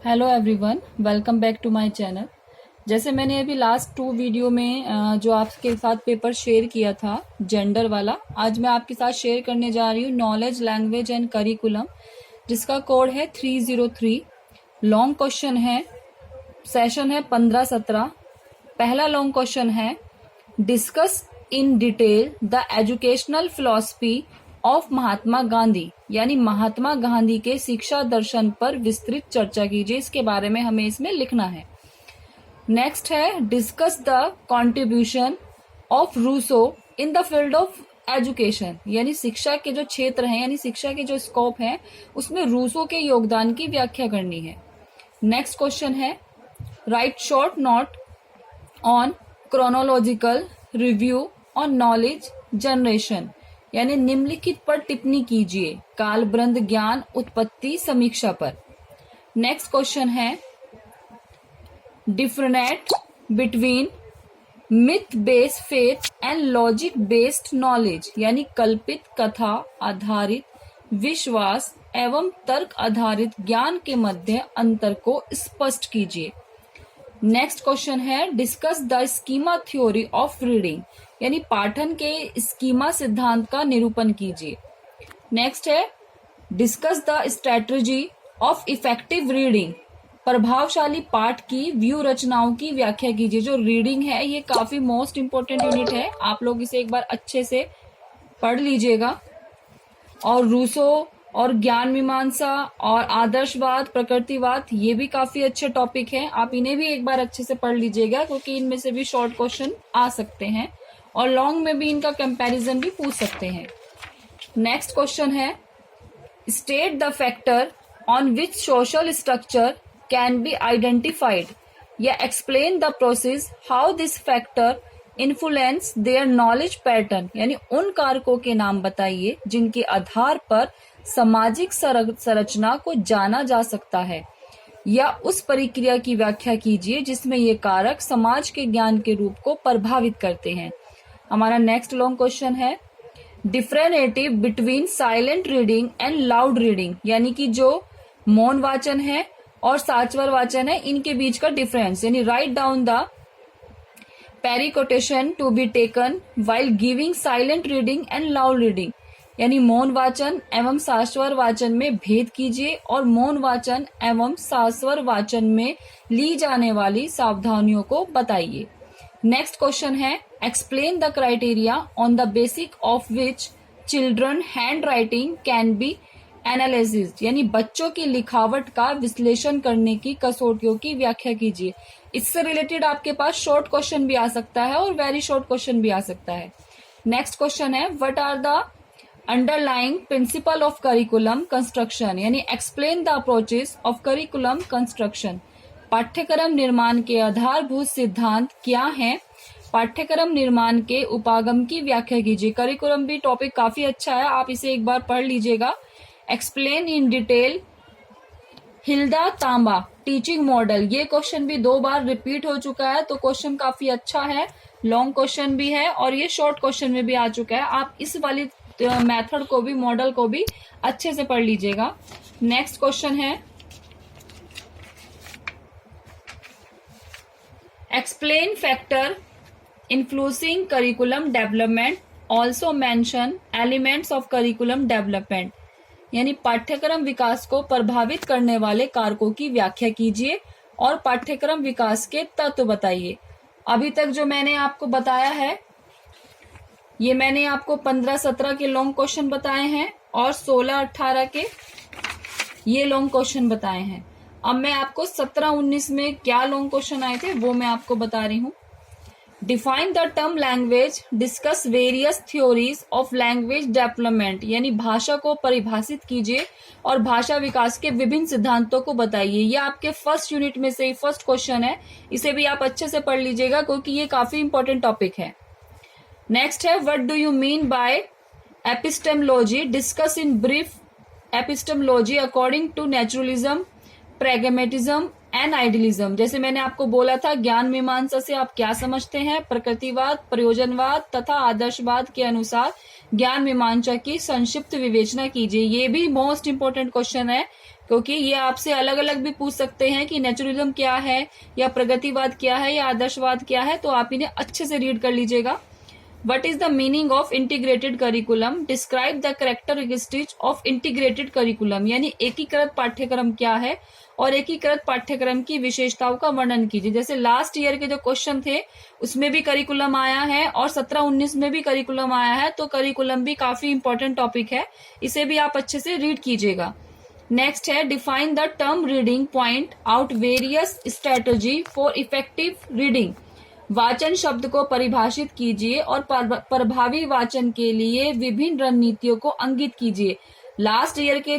Hello everyone, welcome back to my channel. जैसे मैंने अभी लास्ट 2 वीडियो में जो आपके साथ पेपर शेयर किया था जेंडर वाला, आज मैं आपके साथ शेयर करने जा रही हूँ नॉलेज, लैंग्वेज एंड करिकुलम, जिसका कोड है 303। लॉन्ग क्वेश्चन है, सेशन है 15-17। पहला लॉन्ग क्वेश्चन है, discuss in detail the educational philosophy of Mahatma Gandhi, यानी महात्मा गांधी के शिक्षा दर्शन पर विस्तृत चर्चा कीजिए। इसके बारे में हमें इसमें लिखना है। नेक्स्ट है, discuss the contribution of Rousseau in the field of education, यानी शिक्षा के जो क्षेत्र हैं, यानी शिक्षा के जो स्कोप हैं, उसमें रूसो के योगदान की व्याख्या करनी है। नेक्स्ट क्वेश्चन है, right short note on chronological review on knowledge generation, यानी निम्नलिखित पर टिप्पणी कीजिए कालब्रंद ज्ञान उत्पत्ति समीक्षा पर। नेक्स्ट क्वेश्चन है, different between myth based faith and logic based knowledge, यानी कल्पित कथा आधारित विश्वास एवं तर्क आधारित ज्ञान के मध्य अंतर को स्पष्ट कीजिए। नेक्स्ट क्वेश्चन है, discuss the schema theory of reading, यानी पाठन के स्कीमा सिद्धांत का निरूपण कीजिए। नेक्स्ट है, discuss the strategy of effective reading, प्रभावशाली पाठ की व्यू रचनाओं की व्याख्या कीजिए। जो रीडिंग है ये काफी मोस्ट इंपोर्टेंट यूनिट है, आप लोग इसे एक बार अच्छे से पढ़ लीजिएगा। और रूसो और ज्ञान मीमांसा और आदर्शवाद प्रकृतिवाद, ये भी काफी अच्छे टॉपिक हैं, आप इन्हें भी एक बार अच्छे से पढ़ लीजिएगा, क्योंकि इनमें से भी शॉर्ट क्वेश्चन आ सकते हैं और लॉन्ग में भी इनका कंपैरिजन भी पूछ सकते हैं। नेक्स्ट क्वेश्चन है, state the factor on which social structure can be identified, या explain the process how this factor influence their knowledge pattern, यानी उन कारकों के नाम बताइए जिनके आधार पर सामाजिक संरचना को जाना जा सकता है, या उस प्रक्रिया की व्याख्या कीजिए जिसमें ये कारक समाज के ज्ञान के रूप को प्रभावित करते हैं। हमारा नेक्स्ट लॉन्ग क्वेश्चन है, differentiate between silent reading and loud reading, यानी कि जो मौन वाचन है और साचवर वाचन है, इनके बीच का डिफरेंस, यानी write down the precaution to be taken while giving silent reading and loud reading, यानी मौन वाचन एवं सास्वर वाचन में भेद कीजिए और मौन वाचन एवं सास्वर वाचन में ली जाने वाली सावधानियों को बताइए। नेक्स्ट क्वेश्चन है, explain the criteria on the basic of which children hand writing can be analysis, यानी बच्चों की लिखावट का विश्लेषण करने की कसौटियों की व्याख्या कीजिए। इससे रिलेटेड आपके पास शॉर्ट क्वेश्चन भी आ सकता है और वेरी शॉर्ट क्वेश्चन भी आ सकता है। नेक्स्ट क्वेश्चन है, what are the underlying principle of curriculum construction, यानी explain the approaches of curriculum construction, पाठ्यक्रम निर्माण के आधारभूत सिद्धांत क्या हैं, पाठ्यक्रम निर्माण के उपागम की व्याख्या कीजिए। करिकुलम भी टॉपिक काफी अच्छा है, आप इसे एक बार पढ़ लीजिएगा। एक्सप्लेन इन डिटेल हिल्डा तांबा टीचिंग मॉडल, ये क्वेश्चन भी 2 बार रिपीट हो चुका है, तो क्वेश्चन काफी अच्छा है, लॉन्ग क्वेश्चन भी है और ये शॉर्ट क्वेश्चन में भी आ चुका है। आप इस वाली मेथड को भी, मॉडल को भी अच्छे से पढ़ लीजिएगा। नेक्स्ट क्वेश्चन है, explain factor influencing curriculum development, also mention elements of curriculum development, यानी पाठ्यक्रम विकास को प्रभावित करने वाले कारकों की व्याख्या कीजिए और पाठ्यक्रम विकास के तत्व बताइए। अभी तक जो मैंने आपको बताया है, ये मैंने आपको 15-17 के लॉन्ग क्वेश्चन बताए हैं और 16-18 के ये लॉन्ग क्वेश्चन बताए हैं। अब मैं आपको 17-19 में क्या लॉन्ग क्वेश्चन आए थे वो मैं आपको बता रही हूँ। Define the term language, discuss various theories of language development, यानी भाषा को परिभाषित कीजिए और भाषा विकास के विभिन्न सिद्धांतों को बताइए। ये आपके फर्स्ट यूनिट में से ही फर्स्ट क्वेश्चन है, इसे भी आप अच्छे से पढ़ लीजिएगा क्योंकि ये काफी इंपॉर्टेंट टॉपिक है। नेक्स्ट है, what do you mean by epistemology, discuss in brief epistemology according to naturalism, pragmatism and idealism. जैसे मैंने आपको बोला था, ज्ञान मीमांसा से आप क्या समझते हैं, प्रकृतिवाद, प्रयोजनवाद तथा आदर्शवाद के अनुसार ज्ञान मीमांसा की संक्षिप्त विवेचना कीजिए। ये भी मोस्ट इंपोर्टेंट क्वेश्चन है, क्योंकि ये आपसे अलग अलग भी पूछ सकते हैं कि नेचुरलिज्म क्या है, या प्रगतिवाद क्या है, या आदर्शवाद क्या है। तो आप इन्हें अच्छे से रीड कर लीजिएगा। What is the meaning of integrated curriculum? Describe the characteristics of integrated curriculum। यानी एकीकृत पाठ्यक्रम क्या है और एकीकृत पाठ्यक्रम की विशेषताओं का वर्णन कीजिए। जैसे लास्ट ईयर के जो क्वेश्चन थे उसमें भी करिकुलम आया है और 17-19 में भी करिकुलम आया है, तो करिकुलम भी काफी इंपॉर्टेंट टॉपिक है, इसे भी आप अच्छे से रीड कीजिएगा। नेक्स्ट है define the term reading, point out various strategy for effective reading. वाचन शब्द को परिभाषित कीजिए और प्रभावी वाचन के लिए विभिन्न रणनीतियों को अंकित कीजिए। लास्ट ईयर के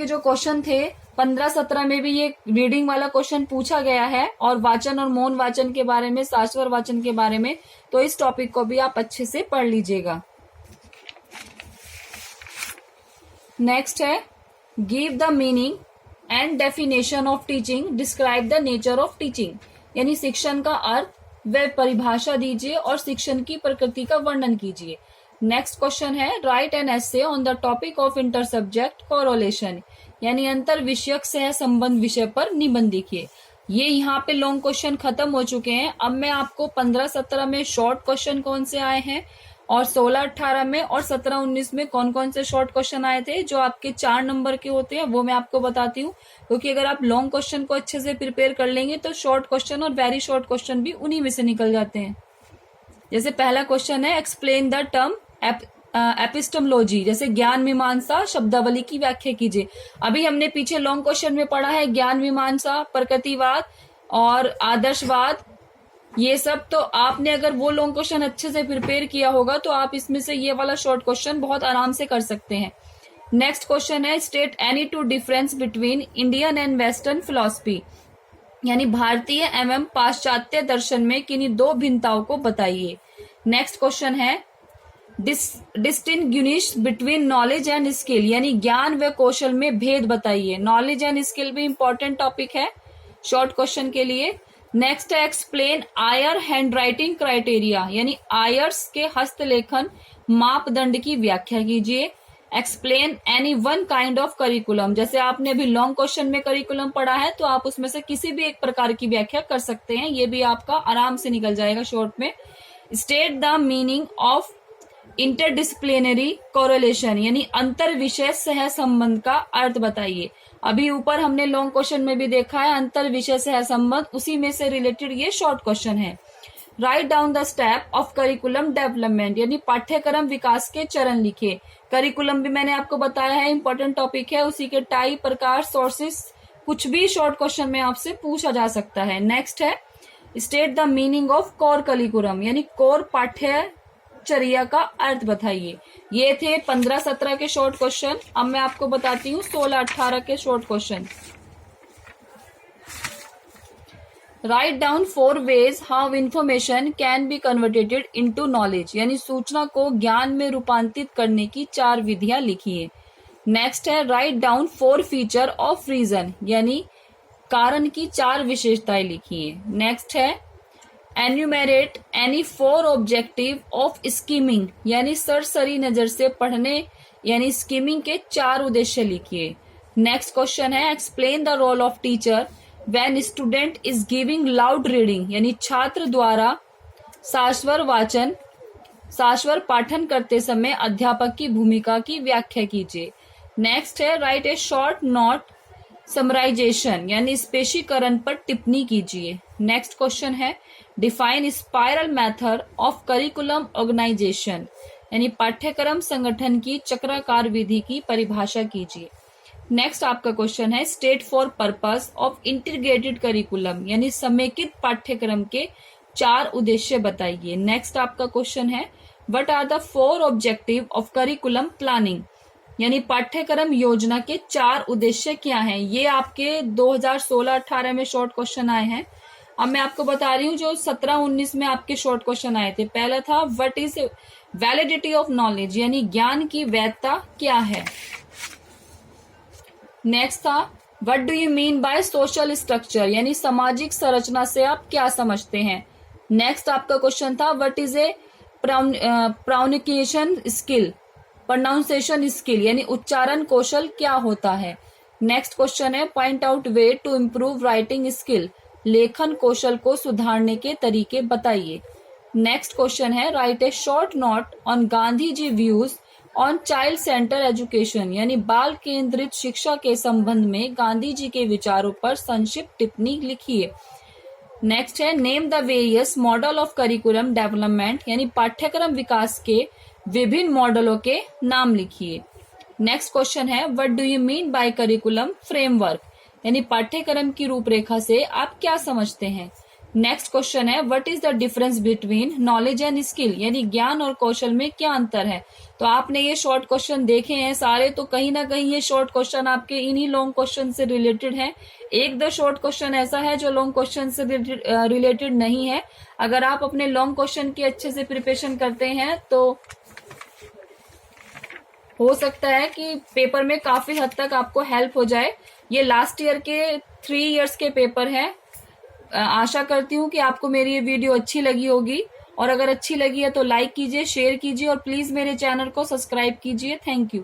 जो क्वेश्चन थे 15-17 में भी ये रीडिंग वाला क्वेश्चन पूछा गया है, और वाचन और मौन वाचन के बारे में, शाश्वत वाचन के बारे में, तो इस टॉपिक को भी आप अच्छे से पढ़ लीजिएगा। नेक्स्ट है give the meaning and definition of teaching, describe the nature of teaching. यानी शिक्षण का अर्थ व परिभाषा दीजिए और शिक्षण की प्रकृति का वर्णन कीजिए। नेक्स्ट क्वेश्चन है right an essay on the topic of inter subject correlation, यानी अंतर विषयक सह संबंध विषय पर निबंध लिखिए। ये यहाँ पे लॉन्ग क्वेश्चन खत्म हो चुके हैं। अब मैं आपको 15-17 में शॉर्ट क्वेश्चन कौन से आए हैं और 16-18 में और 17-19 में कौन कौन से शॉर्ट क्वेश्चन आए थे जो आपके 4 नंबर के होते हैं, वो मैं आपको बताती हूँ। क्योंकि अगर आप लॉन्ग क्वेश्चन को अच्छे से प्रिपेयर कर लेंगे तो शॉर्ट क्वेश्चन और वेरी शॉर्ट क्वेश्चन भी उन्हीं में से निकल जाते हैं। जैसे पहला क्वेश्चन है एक्सप्लेन द टर्म एपिस्टेमोलॉजी, जैसे ज्ञान मीमांसा शब्दावली की व्याख्या कीजिए। अभी हमने पीछे लॉन्ग क्वेश्चन में पढ़ा है ज्ञान मीमांसा, प्रकृतिवाद और आदर्शवाद, ये सब। तो आपने अगर वो लॉन्ग क्वेश्चन अच्छे से प्रिपेयर किया होगा तो आप इसमें से ये वाला शॉर्ट क्वेश्चन बहुत आराम से कर सकते हैं। नेक्स्ट क्वेश्चन है state any two difference between Indian and western philosophy, यानी भारतीय एवं पाश्चात्य दर्शन में किन्हीं दो भिन्नताओं को बताइए। नेक्स्ट क्वेश्चन है distinguish between knowledge and skill, यानी ज्ञान व कौशल में भेद बताइए। नॉलेज एंड स्किल भी इंपॉर्टेंट टॉपिक है शॉर्ट क्वेश्चन के लिए। नेक्स्ट है एक्सप्लेन आयर हैंड राइटिंग क्राइटेरिया, यानी आयर्स के हस्तलेखन मापदंड की व्याख्या कीजिए। Explain any one kind of curriculum, जैसे आपने अभी लॉन्ग क्वेश्चन में करिकुलम पढ़ा है तो आप उसमें से किसी भी एक प्रकार की व्याख्या कर सकते हैं, ये भी आपका आराम से निकल जाएगा शॉर्ट में। State the meaning of interdisciplinary correlation, यानी अंतर विषय सह संबंध का अर्थ बताइए। अभी ऊपर हमने लॉन्ग क्वेश्चन में भी देखा है अंतर विषय सह संबंध, उसी में से रिलेटेड ये शॉर्ट क्वेश्चन है। Write down the step of curriculum development, यानी पाठ्यक्रम विकास के चरण लिखे। करिकुलम भी मैंने आपको बताया है इंपॉर्टेंट टॉपिक है, उसी के टाइप, प्रकार, सोर्सेस, कुछ भी शॉर्ट क्वेश्चन में आपसे पूछा जा सकता है। नेक्स्ट है state the meaning of core curriculum, यानी कोर पाठ्यचर्या का अर्थ बताइए। ये थे 15-17 के शॉर्ट क्वेश्चन। अब मैं आपको बताती हूँ 16-18 के short question. Right down 4 ways how information can be converted into knowledge, यानी सूचना को ज्ञान में रूपांतरित करने की 4 विधियां लिखिए। नेक्स्ट है write down 4 feature of reason, यानी कारण की 4 विशेषताएं लिखिए। नेक्स्ट है enumerate any 4 objective of skimming, यानी सरसरी नजर से पढ़ने यानी स्कीमिंग के 4 उद्देश्य लिखिए। नेक्स्ट क्वेश्चन है explain the role of teacher when student is giving loud reading, यानी छात्र द्वारा शाश्वर पाठन करते समय अध्यापक की भूमिका की व्याख्या कीजिए। नेक्स्ट है write a short note summarization, यानी स्पेशीकरण पर टिप्पणी कीजिए। नेक्स्ट क्वेश्चन है define spiral method of curriculum organization, यानी पाठ्यक्रम संगठन की चक्राकार विधि की परिभाषा कीजिए। नेक्स्ट आपका क्वेश्चन है state for purpose of integrated curriculum, यानी समेकित पाठ्यक्रम के 4 उद्देश्य बताइए। नेक्स्ट आपका क्वेश्चन है what are the 4 objective of curriculum planning, यानी पाठ्यक्रम योजना के 4 उद्देश्य क्या हैं। ये आपके 2016-18 में शॉर्ट क्वेश्चन आए हैं। अब मैं आपको बता रही हूँ जो 17-19 में आपके शॉर्ट क्वेश्चन आए थे। पहला था what is validity of knowledge, यानी ज्ञान की वैधता क्या है। नेक्स्ट था what do you mean by social structure, यानी सामाजिक संरचना से आप क्या समझते हैं। नेक्स्ट आपका क्वेश्चन था what is a pronunciation skill, pronunciation skill यानी उच्चारण कौशल क्या होता है। नेक्स्ट क्वेश्चन है point out way to improve writing skill, लेखन कौशल को सुधारने के तरीके बताइए। नेक्स्ट क्वेश्चन है write a short note on Gandhi ji views on child center education, यानी बाल केंद्रित शिक्षा के संबंध में गांधी जी के विचारों पर संक्षिप्त टिप्पणी लिखिए। नेक्स्ट है name the various model of curriculum development, यानी पाठ्यक्रम विकास के विभिन्न मॉडलों के नाम लिखिए। नेक्स्ट क्वेश्चन है what do you mean bye curriculum framework, यानी पाठ्यक्रम की रूपरेखा से आप क्या समझते हैं। नेक्स्ट क्वेश्चन है what is the difference between knowledge and skill, यानी ज्ञान और कौशल में क्या अंतर है। तो आपने ये शॉर्ट क्वेश्चन देखे हैं सारे, तो कहीं ना कहीं ये शॉर्ट क्वेश्चन आपके इन्हीं लॉन्ग क्वेश्चन से रिलेटेड है। एक दो शॉर्ट क्वेश्चन ऐसा है जो लॉन्ग क्वेश्चन से रिलेटेड नहीं है। अगर आप अपने लॉन्ग क्वेश्चन की अच्छे से प्रिपरेशन करते हैं तो हो सकता है कि पेपर में काफी हद तक आपको हेल्प हो जाए। ये लास्ट ईयर के 3 इयर्स के पेपर है। आशा करती हूँ कि आपको मेरी ये वीडियो अच्छी लगी होगी, और अगर अच्छी लगी है तो लाइक कीजिए, शेयर कीजिए और प्लीज मेरे चैनल को सब्सक्राइब कीजिए। Thank you.